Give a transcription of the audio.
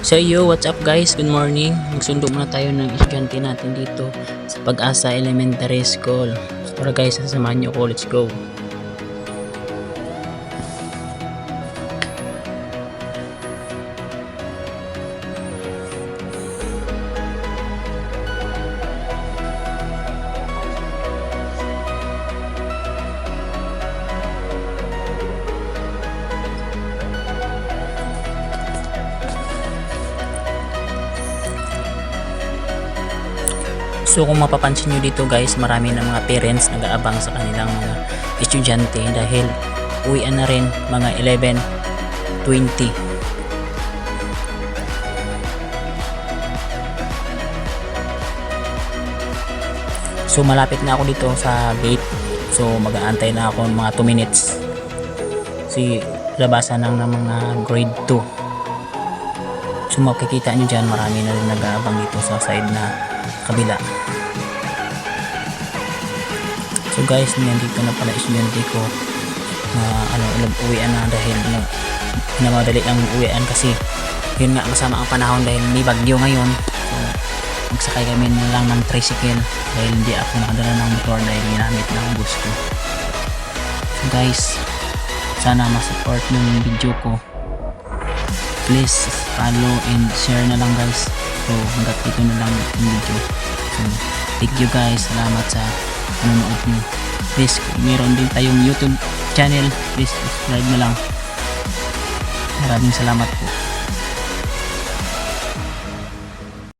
So yo, what's up guys? Good morning. Magsundo muna tayo ng estudyante natin dito sa Pag-asa Elementary School. So tara guys, sasamahan niyo ko. Let's go. So kung mapapansin nyo dito guys, marami na mga parents nag-aabang sa kanilang mga estudyante dahil uwian na rin mga 11:20. So malapit na ako dito sa gate. So mag-aantay na ako mga 2 minutes. Si labasan ng mga grade 2. So makikita nyo dyan, marami na rin nag-aabang dito sa side na kabila. So guys, nandito na pala estudyante ko na uwian na dahil namadali lang uwian kasi yun nga, masama ang panahon dahil may bagyo ngayon. So magsakay kami na lang ng tricycle dahil hindi ako nakadala ng motor dahil ginamit ng bus ko. So guys, sana ma-support yung video ko. Please follow and share na lang guys. So hanggat dito na lang yung video. So thank you guys, salamat sa panonood nyo. Please, meron din tayong YouTube channel, please subscribe na lang. Maraming salamat po.